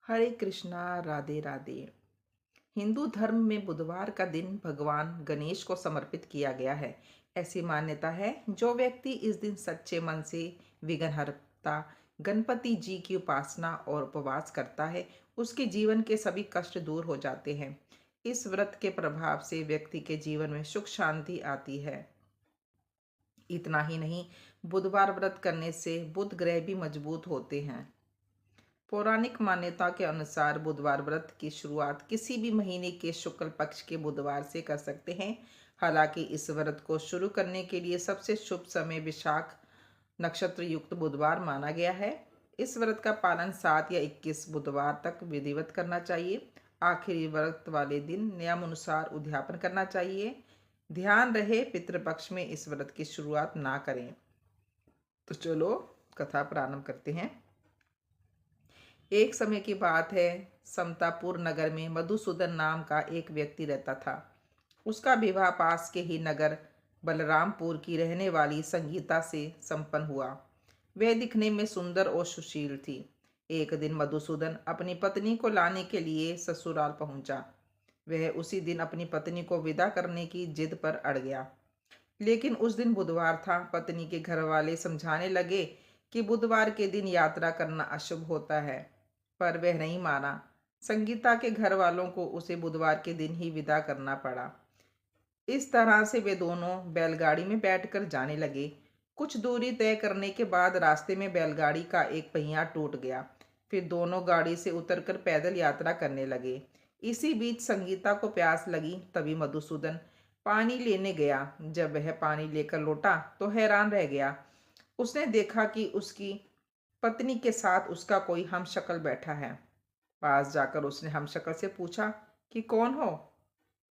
हरे कृष्णा, राधे राधे। हिंदू धर्म में बुधवार का दिन भगवान गणेश को समर्पित किया गया है। ऐसी मान्यता है जो व्यक्ति इस दिन सच्चे मन से विघ्नहर्ता गणपति जी की उपासना और उपवास करता है, उसके जीवन के सभी कष्ट दूर हो जाते हैं। इस व्रत के प्रभाव से व्यक्ति के जीवन में सुख शांति आती है। इतना ही नहीं, बुधवार व्रत करने से बुध ग्रह भी मजबूत होते हैं। पौराणिक मान्यता के अनुसार बुधवार व्रत की शुरुआत किसी भी महीने के शुक्ल पक्ष के बुधवार से कर सकते हैं। हालांकि इस व्रत को शुरू करने के लिए सबसे शुभ समय विशाख नक्षत्र युक्त बुधवार माना गया है। इस व्रत का पालन 7 या 21 बुधवार तक विधिवत करना चाहिए। आखिरी व्रत वाले दिन नियमानुसार उद्यापन करना चाहिए। ध्यान रहे, पितृपक्ष में इस व्रत की शुरुआत ना करें। तो चलो कथा प्रारंभ करते हैं। एक समय की बात है, समतापुर नगर में मधुसूदन नाम का एक व्यक्ति रहता था। उसका विवाह पास के ही नगर बलरामपुर की रहने वाली संगीता से संपन्न हुआ। वह दिखने में सुंदर और सुशील थी। एक दिन मधुसूदन अपनी पत्नी को लाने के लिए ससुराल पहुंचा। वह उसी दिन अपनी पत्नी को विदा करने की जिद पर अड़ गया। लेकिन उस दिन बुधवार था। पत्नी के घर वाले समझाने लगे कि बुधवार के दिन यात्रा करना अशुभ होता है, पर वह नहीं माना। संगीता के घर वालों को उसे बुधवार के दिन ही विदा करना पड़ा। इस तरह से वे दोनों बैलगाड़ी में बैठकर जाने लगे। कुछ दूरी तय करने के बाद रास्ते में बैलगाड़ी का एक पहिया टूट गया। फिर दोनों गाड़ी से उतरकर पैदल यात्रा करने लगे। इसी बीच संगीता को प्यास लगी। तभी मधुसूदन पानी लेने गया। जब वह पानी लेकर लौटा तो हैरान रह गया। उसने देखा कि उसकी पत्नी के साथ उसका कोई हमशक्ल बैठा है। पास जाकर उसने हमशक्ल से पूछा कि कौन हो।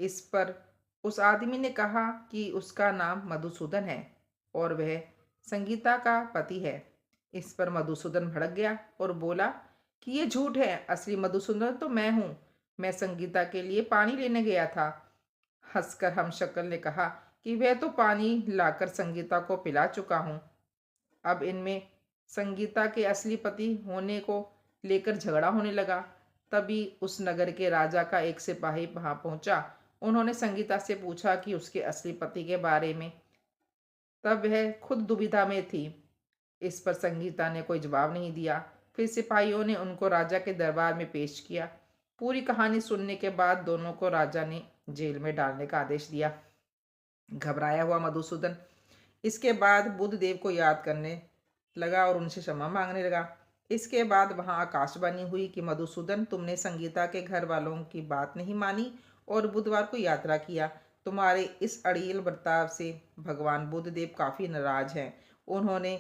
इस पर उस आदमी ने कहा कि उसका नाम मधुसूदन है और वह संगीता का पति है। इस पर मधुसूदन भड़क गया और बोला कि ये झूठ है, असली मधुसूदन तो मैं हूँ। मैं संगीता के लिए पानी लेने गया था। हंसकर हमशक्ल ने कहा कि वह तो पानी लाकर संगीता को पिला चुका हूँ। अब इनमें संगीता के असली पति होने को लेकर झगड़ा होने लगा। तभी उस नगर के राजा का एक सिपाही वहां पहुंचा। उन्होंने संगीता से पूछा कि उसके असली पति के बारे में। तब वह खुद दुविधा में थी। इस पर संगीता ने कोई जवाब नहीं दिया। फिर सिपाहियों ने उनको राजा के दरबार में पेश किया। पूरी कहानी सुनने के बाद दोनों को राजा ने जेल में डालने का आदेश दिया। घबराया हुआ मधुसूदन इसके बाद बुद्ध देव को याद करने लगा और उनसे क्षमा मांगने लगा। इसके बाद वहां आकाशवाणी हुई कि मधुसूदन, तुमने संगीता के घर वालों की बात नहीं मानी और बुधवार को यात्रा किया। तुम्हारे इस अड़ियल बर्ताव से भगवान बुद्ध देव काफी नाराज हैं। उन्होंने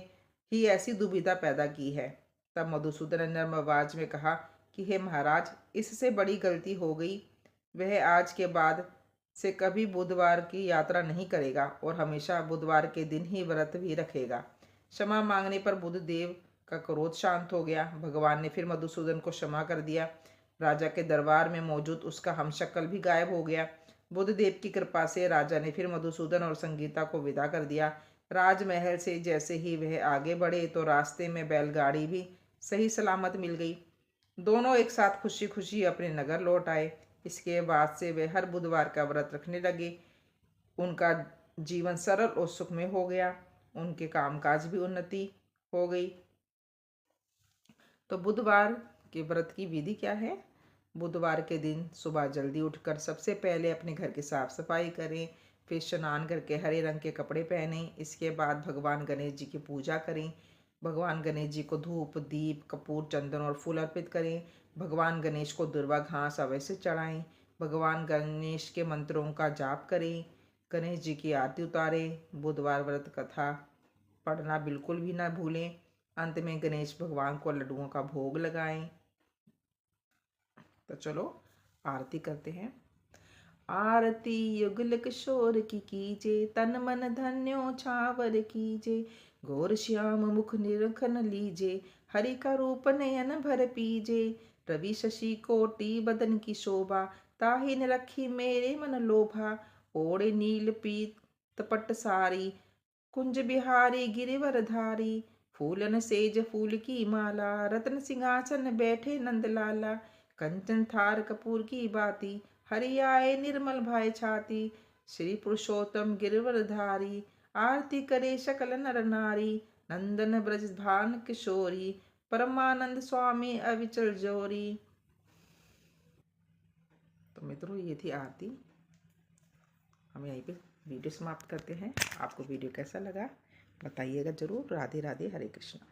ही ऐसी दुविधा पैदा की है। तब मधुसूदन ने नर्म आवाज में कहा कि हे महाराज, इससे बड़ी गलती हो गई। वह आज के बाद से कभी बुधवार की यात्रा नहीं करेगा और हमेशा बुधवार के दिन ही व्रत भी रखेगा। क्षमा मांगने पर बुद्ध देव का क्रोध शांत हो गया। भगवान ने फिर मधुसूदन को क्षमा कर दिया। राजा के दरबार में मौजूद उसका हमशक्ल भी गायब हो गया। बुद्ध देव की कृपा से राजा ने फिर मधुसूदन और संगीता को विदा कर दिया। राजमहल से जैसे ही वह आगे बढ़े तो रास्ते में बैलगाड़ी भी सही सलामत मिल गई। दोनों एक साथ खुशी खुशी अपने नगर लौट आए। इसके बाद से वे हर बुधवार का व्रत रखने लगे। उनका जीवन सरल और सुखमय हो गया। उनके कामकाज भी उन्नति हो गई। तो बुधवार के व्रत की विधि क्या है? बुधवार के दिन सुबह जल्दी उठकर सबसे पहले अपने घर की साफ सफाई करें। फिर स्नान करके हरे रंग के कपड़े पहनें। इसके बाद भगवान गणेश जी की पूजा करें। भगवान गणेश जी को धूप, दीप, कपूर, चंदन और फूल अर्पित करें। भगवान गणेश को दुर्वा घास अवश्य चढ़ाएं। भगवान गणेश के मंत्रों का जाप करें। गणेश जी की आरती उतारें। बुधवार व्रत कथा पढ़ना बिल्कुल भी ना भूलें। अंत में गणेश भगवान को लड्डुओं का भोग लगाएं। तो चलो आरती करते हैं। आरती युगल किशोर की कीजे, तन मन धन्यो छावर कीजे। घोर श्याम मुख निरखन लीजे, हरि का रूप नयन भर पीजे। रवि शशि कोटि बदन की शोभा, ताहि न रखी मेरे मन लोभा। ओढ़े नील पीत पट सारी, कुंज बिहारी गिरिवर धारी। फूलन सेज फूल की माला, रत्न सिंहासन बैठे नंदलाला। कंचन थार कपूर की बाती, हरि आए निर्मल भाई छाती। श्री पुरुषोत्तम गिरवरधारी, आरती करे सकल नर नारी। नंदन ब्रज भान किशोरी, परमानंद स्वामी अविचल जोरी। तो मित्रों, ये थी आरती। हम यहीं पे वीडियो समाप्त करते हैं। आपको वीडियो कैसा लगा बताइएगा ज़रूर। राधे राधे, हरे कृष्णा।